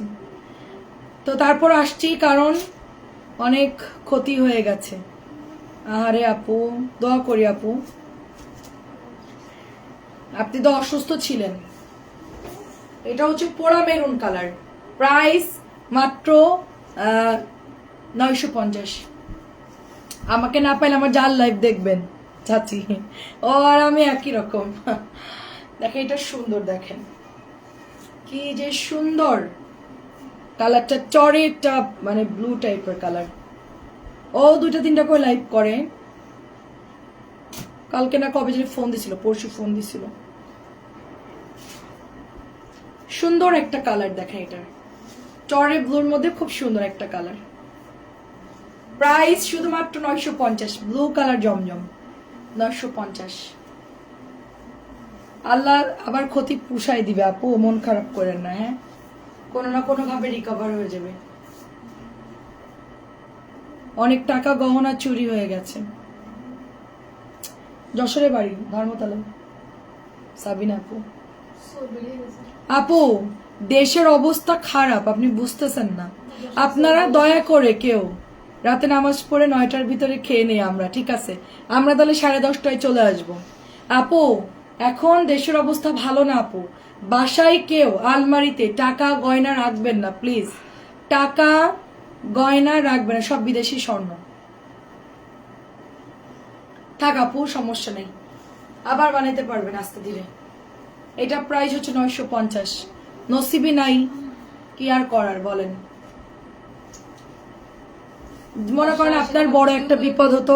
A: তো তারপর আসছি কারণ অনেক ক্ষতি হয়ে গেছে। আরে আপু দোয়া করি আপু, আপনি তো অসুস্থ ছিলেন। এটা হচ্ছে পোড়া মেরুন কালার, প্রাইস মাত্র 950। আমাকে না পাইলে আমার জাল লাইভ দেখবেন চাচি, ও আর আমি একই রকম। দেখেন এটা সুন্দর, দেখেন কি যে সুন্দর কালারটা, চরে একটা মানে ব্লু টাইপের কালার। ও 2-3টা করে লাইভ করে, কালকে না কবে যেন ফোন দিছিল, পরশু ফোন দিছিল। সুন্দর একটা কালার দেখেন, এটা চরে ব্লুর মধ্যে খুব সুন্দর একটা কালার। প্রাইস শুধুমাত্র 950, ব্লু কালার জমজম 950। আল্লাহ আবার ক্ষতি পুষাই দিবে আপু, মন খারাপ করেন না, হ্যাঁ কোনো না কোনো ভাবে রিকভার হয়ে যাবে। অনেক টাকা গহনা চুরি হয়ে গেছে। যশোরে বাড়ি, ধর্মতলা। সাবিনা আপু, আপু দেশের অবস্থা খারাপ, আপনি বুঝতেছেন না। আপনারা দয়া করে কেউ রাতে নামাজ পড়ে 9টার ভিতরে খেয়ে নেই আমরা, ঠিক আছে? আমরা তাহলে 10:30টায় চলে আসবো। আপু এখন দেশের অবস্থা ভালো না আপু, বাসায় কেউ আলমারিতে টাকা গয়না রাখবেন না প্লিজ, টাকা গয়না রাখবেন না, সব বিদেশি স্বর্ণ। থাক আপু সমস্যা নেই, আবার বানাইতে পারবেন আস্তে ধীরে। এটা প্রাইস হচ্ছে 950। নসিবি নাই, কি আর করার বলেন। মনে করেন আপনার বড় একটা বিপদ হতো,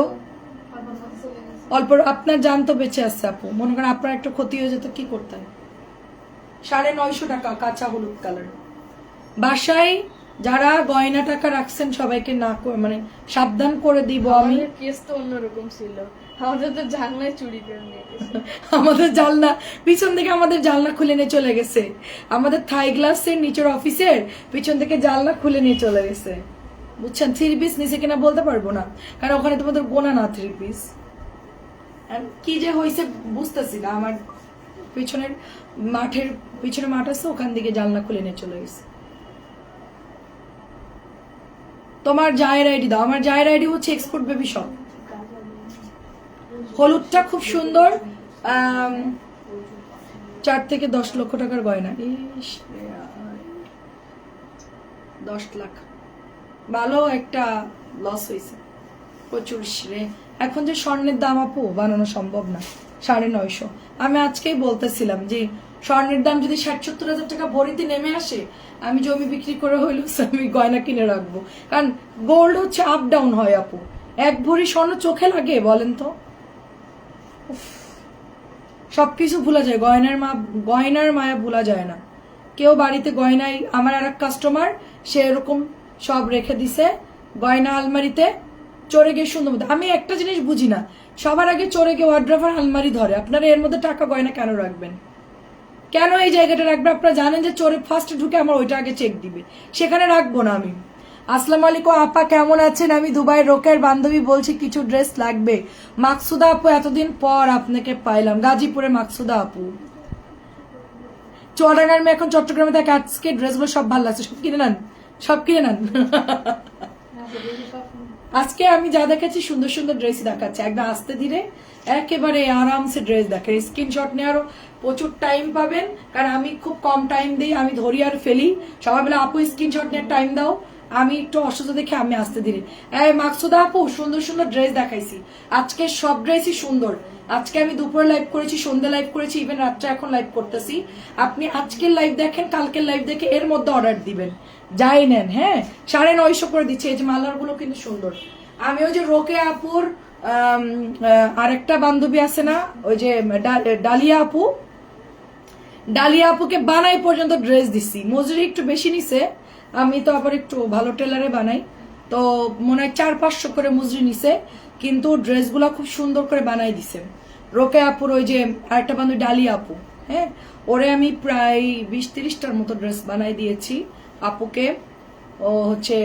A: অল্প আপনার জান তো বেঁচে আসছে আপু, মনে করেন আপনার একটা ক্ষতি হয়ে যেত, কি করতেন? 950 টাকা কাঁচা হলুদ কালার। বাসায় যারা গয়না টাকা রাখছেন সবাইকে না মানে সাবধান করে দিব আমি।
B: কেস তো অন্যরকম ছিল, আমাদের তো জানলায় চুরি করে নিয়ে গেছে।
A: আমাদের জানলা পিছন থেকে আমাদের জানলা খুলে নিয়ে চলে গেছে, আমাদের থাই গ্লাসের নিচের অফিসের পিছন থেকে জানলা খুলে নিয়ে চলে গেছে, বুঝছেন? 3 পিস নিচে কিনা বলতে পারবো না, কারণ ওখানে তোমাদের গোনা না 3 পিস। কি যে হয়েছে বুঝতেছি না, আমার পিছনের মাঠের পিছনে মাঠ আছে, ওখান থেকে জানলা খুলে নিয়ে চলে গেছে। তোমার জায়ের আইডি দাও, আমার জায়ের আইডি হচ্ছে এক্সপোর্ট বেবি শপ। হলুদটা খুব সুন্দর, 4 থেকে 10 লক্ষ টাকার গয়না। 10 লাখ, ভালো একটা লস হয়েছে প্রচুর রে। এখন যে স্বর্ণের দাম আপু বানানো সম্ভব না, 950। আমি আজকেই বলতেছিলাম যে স্বর্ণের দাম যদি 60-70 হাজার টাকা ভরিতে নেমে আসে, আমি জমি বিক্রি করে হইলেও আমি গয়না কিনে রাখবো, কারণ গোল্ড হচ্ছে আপ ডাউন হয় আপু। 1 ভরি স্বর্ণ চোখে লাগে বলেন তো? সবকিছু ভুলা যায়, গয়নার মায়া ভুলা যায় না। কেউ বাড়িতে গয়নাই, আমার আর এক কাস্টমার সে এরকম সব রেখে দিছে গয়না আলমারিতে, চোরে গিয়ে সুন্দর মতো। আমি একটা জিনিস বুঝি না, সবার আগে চোরে গিয়ে ওয়ার্ড্রোব আর আলমারি ধরে, আপনারা এর মধ্যে টাকা গয়না কেন রাখবেন? কেন এই জায়গাটা রাখবে? আপনারা জানেন যে চোরে ফার্স্ট ঢুকে আমার ওইটা আগে চেক দিবে, সেখানে রাখবো না আমি। আসসালামু আলাইকুম আপা, কেমন আছেন? আমি দুবাই রোকের বান্ধবী বলছি, কিছু ড্রেস লাগবে। মাকসুদা আপু, এতদিন পর আপনাকে পাইলাম। গাজীপুরে মাকসুদা আপু, চুয়াডাঙ্গার মেয়ে এখন চট্টগ্রামে থাকে। আজকে ড্রেসগুলো সব ভালো লাগছে, সব কিনে নেন, সব কিনে নেন। আজকে আমি যা দেখাচ্ছি সুন্দর সুন্দর ড্রেস দেখাচ্ছে, একদম আস্তে ধীরে একেবারে আরামসে ড্রেস দেখেন। স্ক্রিনশট নেওয়ারও প্রচুর টাইম পাবেন, কারণ আমি খুব কম টাইম দিই, আমি ধরি আর ফেলি। সবাই বলে আপু স্ক্রিনশট নেওয়ার টাইম দাও, আমি একটু অসুস্থ দেখে আমি আসতে ধীরে। মাকসুদা আপু সুন্দর সুন্দর ড্রেস দেখাইছি, আজকে সব ড্রেসই সুন্দর। আজকে আমি দুপুরে লাইভ করেছি, সন্ধ্যা লাইভ করেছি, ইভেন রাত্রে এখন লাইভ করতেছি। আপনি আজকের লাইভ দেখেন, কালকের লাইভ দেখে এর মধ্যে অর্ডার দিবেন, যাই নেন। হ্যাঁ 950 করে দিচ্ছি। এই যে মালার গুলো কিন্তু সুন্দর। আমি ওই যে রোকে আপুর আরেকটা বান্ধবী আছে না, ওই যে ডালিয়া আপুকে বানাই পর্যন্ত ড্রেস দিচ্ছি। মজুরি একটু বেশি নিছে, আমি তো আবার একটু ভালো টেলারে বানাই, তো মনে হয় 400-500 করে মজুরি নিছে, কিন্তু ড্রেসগুলো খুব সুন্দর করে বানাই দিছে। রোকে আপুর ওই যে আরেকটা বান্ধবী ডালিয়া আপু, হ্যাঁ ওরে আমি প্রায় 20-30টার মতো ড্রেস বানাই দিয়েছি আপুকে। ও হচ্ছে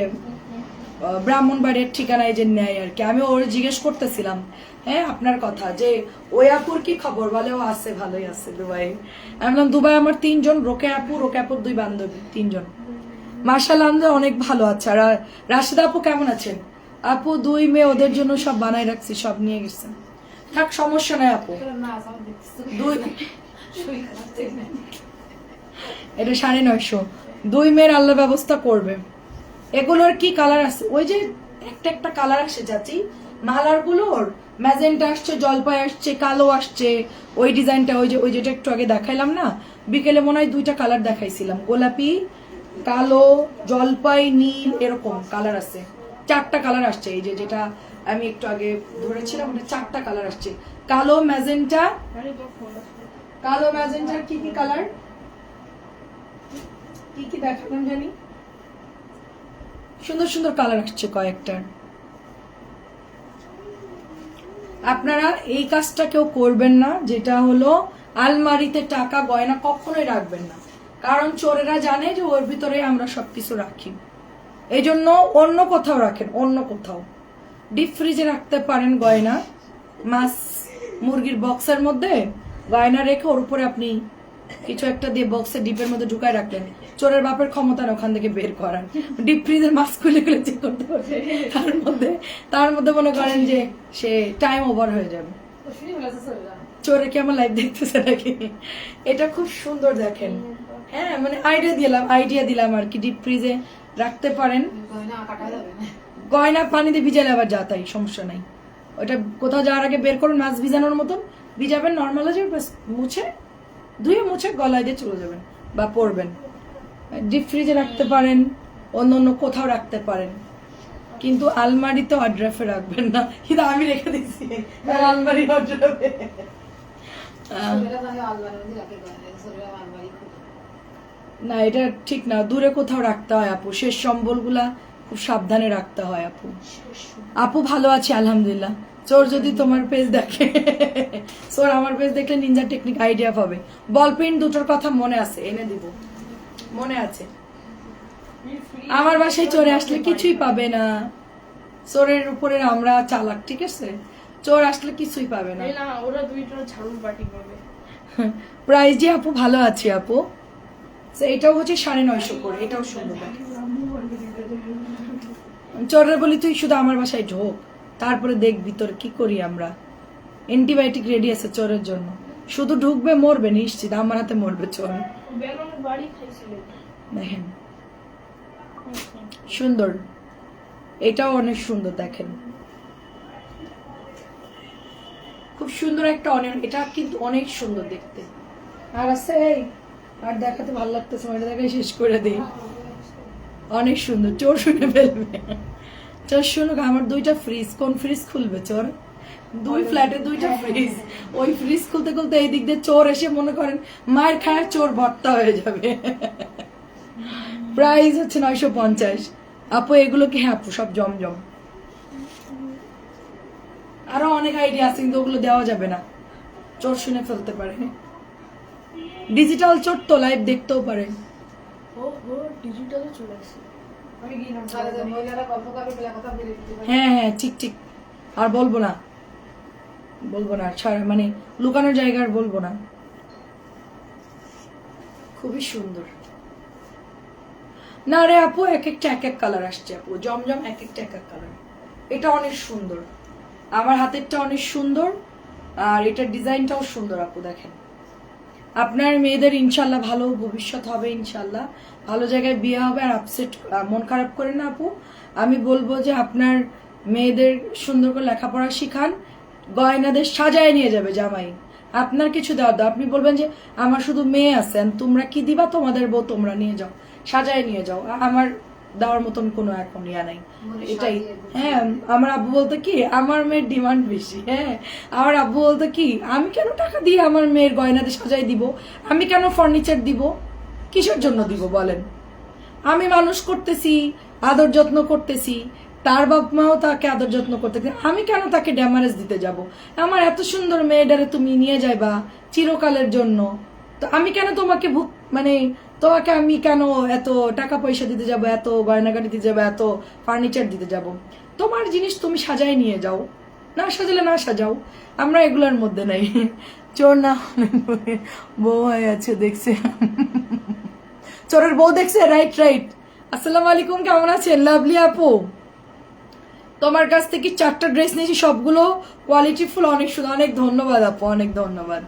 A: ব্রাহ্মণবাড়ির ঠিকানায় যে নেয় আর কি। আমি ওর জিজ্ঞেস করতেছিলাম হ্যাঁ আপনার কথা যে ওই আপুর কি খবর, বলে ও আছে ভালোই আছে দুবাই। আমি বললাম দুবাই আমার 3 জন, রোকে আপুর 2 বান্ধবী 3 জন, মার্শাল্লাহ অনেক ভালো আছে। আর রাশিদা আপু কেমন আছেন? আপু 2 মেয়ে ওদের জন্য সব বানাই রাখছি, সব নিয়ে গেছেন, থাক সমস্যা নাই আপু। এটা 950, 2 মেয়ের আল্লাহ ব্যবস্থা করবে। এগুলোর কি কালার আছে? ওই যে একটা কালার আসে চাচি, মালার গুলোর ম্যাজেন্টা আসছে, জলপাই আসছে, কালো আসছে, ওই ডিজাইনটা ওই যেটা একটু আগে দেখাইলাম না, বিকেলে মনে হয় 2টা কালার দেখাইছিলাম, গোলাপি, কালো, জলপাই, নীল, এরকম কালার আছে। 4টা কালার আসছে, এই যে যেটা আমি একটু আগে ধরেছিলাম ওটা 4টা কালার আসছে, কালো, ম্যাজেন্টা, কি কি কালার, কি কি দেখালাম জানি, সুন্দর সুন্দর কালার আসছে কয়েকটার। আপনারা এই কাজটা কেউ করবেন না, যেটা হলো আলমারিতে টাকা গয়না কখনোই রাখবেন না, কারণ চোরেরা জানে যে ওর ভিতরে আমরা সবকিছু রাখি। এই জন্য অন্য কোথাও রাখেন, অন্য কোথাও ডিপ ফ্রিজে রাখতে পারেন গয়না, মাছ মুরগির বক্সের মধ্যে গয়না রেখে ওর উপরে আপনি কিছু একটা দিয়ে বক্সে ডিপের মধ্যে ঢুকায় রাখলেন, চোরের বাপের ক্ষমতা না ওখান থেকে বের করার। ডিপ ফ্রিজের মাছ খুলে খুলে চেক করতে পারবে, তার মধ্যে মনে করেন যে সে টাইম ওভার হয়ে যাবে। চোরে কি আমার লাইভ দেখতেছে নাকি? এটা খুব সুন্দর দেখেন, হ্যাঁ মানে আইডিয়া দিলাম আর কি। ডিপ ফ্রিজে রাখতে পারেন, গয়না পানিতে ভিজালে আবার যা তাই সমস্যা নাই। ওটা কোথাও যাওয়ার আগে বের করুন, মাছ ভিজানোর মতন ভিজাবেন, নর্মাল হয়ে যাবে, মুছে ধুয়ে মুছে গলায় দিয়ে চলে যাবেন বা পরবেন। ডিপ ফ্রিজে রাখতে পারেন, অন্য কোথাও রাখতে পারেন, কিন্তু আলমারিতে অড্রাফে রাখবেন না। কিন্তু আমি রেখে দিচ্ছি আলমারি অড্রাফে। না এটা ঠিক না, দূরে কোথাও রাখতে হয় আপু, শেষ সম্বলগুলা খুব সাবধানে রাখতে হয় আপু। আপু ভালো আছি আলহামদুলিল্লাহ। চোর যদি তোমার পেজ দেখে, চোর আমার পেজ দেখলে নিনজা টেকনিক আইডিয়া পাবে। বল পেন 2টোর কথা মনে আছে, এনে দিব, মনে আছে। আমার বাসায় চোরে আসলে কিছুই পাবে না, চোরের উপরে আমরা চালাক, ঠিক আছে? চোর আসলে কিছুই পাবে না,
B: ওরা 2টা ঝাড়ুর বাটি পাবে।
A: প্রাইস যে আপু ভালো আছি আপু। এটাও হচ্ছে 950 করে, এটাও সুন্দর। চোরের বলি তুই শুধু আমার বাসায় ঢোক, তারপরে দেখবি তোর কি করি আমরা। অ্যান্টিবায়োটিক রেডি আছে চোরের জন্য, শুধু ঢুকবে মরবে নিশ্চিত, আমার হাতে মরবে চোর। দেখেন সুন্দর, এটাও অনেক সুন্দর দেখেন, খুব সুন্দর একটা অনিয়ন, এটা কিন্তু অনেক সুন্দর দেখতে। আর আছে আর দেখাতে ভালো লাগতেছে, এটা দেখাই শেষ করে দিই, অনেক সুন্দর। চোর শুনে ফেলবে, চোর শুনুক। আমার 2টা ফ্রিজ, কোন ফ্রিজ খুলবে চোর? 2 ফ্ল্যাটে 2টা ফ্রিজ, ওই ফ্রিজ খুলতে খুলতে এই দিক দিয়ে চোর এসে মনে করেন মায়ের খায় চোর ভর্তা হয়ে যাবে। প্রাইস হচ্ছে 950 আপু। এগুলো কি? হ্যাঁ আপু সব জমজম। আরো অনেক আইডিয়া আছে কিন্তু ওগুলো দেওয়া যাবে না, চোর শুনে ফেলতে পারে। ডিজিটাল চোর তো লাইভ দেখতেও পারে। হ্যাঁ হ্যাঁ ঠিক ঠিক, আর বলবো না মানে লুকানোর জায়গা আর বলবো না। খুবই সুন্দর না রে আপু, এক এক কালার আসছে আপু, জমজম এক এক কালার। এটা অনেক সুন্দর, আমার হাতেরটা অনেক সুন্দর, আর এটার ডিজাইনটাও সুন্দর আপু। দেখেন আপনার মেয়েদের ইনশাল্লাহ ভালো ভবিষ্যৎ হবে, ইনশাল্লাহ ভালো জায়গায় বিয়ে হবে। আর আপসেট মন খারাপ করেন না আপু, আমি বলবো যে আপনার মেয়েদের সুন্দর করে লেখাপড়া শিখান, গয়নাদের সাজায় নিয়ে যাবে জামাই। আপনার কিছু দেওয়া দাও, আপনি বলবেন যে আমার শুধু মেয়ে আছেন, তোমরা কি দিবা, তোমাদের বউ তোমরা নিয়ে যাও, সাজায় নিয়ে যাও, আমার দেওয়ার মতন কোনো এখন ইয়া নাই। এটাই হ্যাঁ, আমার আব্বু বলতো কি আমার মেয়ের ডিমান্ড বেশি। হ্যাঁ, আমার আব্বু বলতো কি আমি কেন টাকা দিয়ে আমার মেয়ের গয়নাতে সাজাই দিব, আমি কেন ফার্নিচার দিব, কিসের জন্য দিব বলেন? আমি মানুষ করতেছি, আদর যত্ন করতেছি, তার বাপ মাও তাকে আদর যত্ন করতেছে, আমি কেন তাকে ড্যামারেজ দিতে যাব? আমার এত সুন্দর মেয়েটারে তুমি নিয়ে যাইবা চিরকালের জন্য, তো আমি কেন তোমাকে মানে তোমাকে আমি কেন এত টাকা পয়সা দিতে যাব, এত গয়নাগাটি দিতে যাব, এত ফার্নিচার দিতে যাব? তোমার জিনিস তুমি সাজায় নিয়ে যাও, না সাজালে না সাজাও, আমরা এগুলোর মধ্যে নাই। চোর না হলে বউ হয়ে আছে দেখছে, চোরের বউ দেখছে। Right right. আসসালামু আলাইকুম, কেমন আছেন লাভলি আপু? তোমার কাছ থেকে 4টা ড্রেস নিয়েছি, সবগুলো কোয়ালিটি ফুল, অনেক সুন্দর। অনেক ধন্যবাদ আপু, অনেক ধন্যবাদ।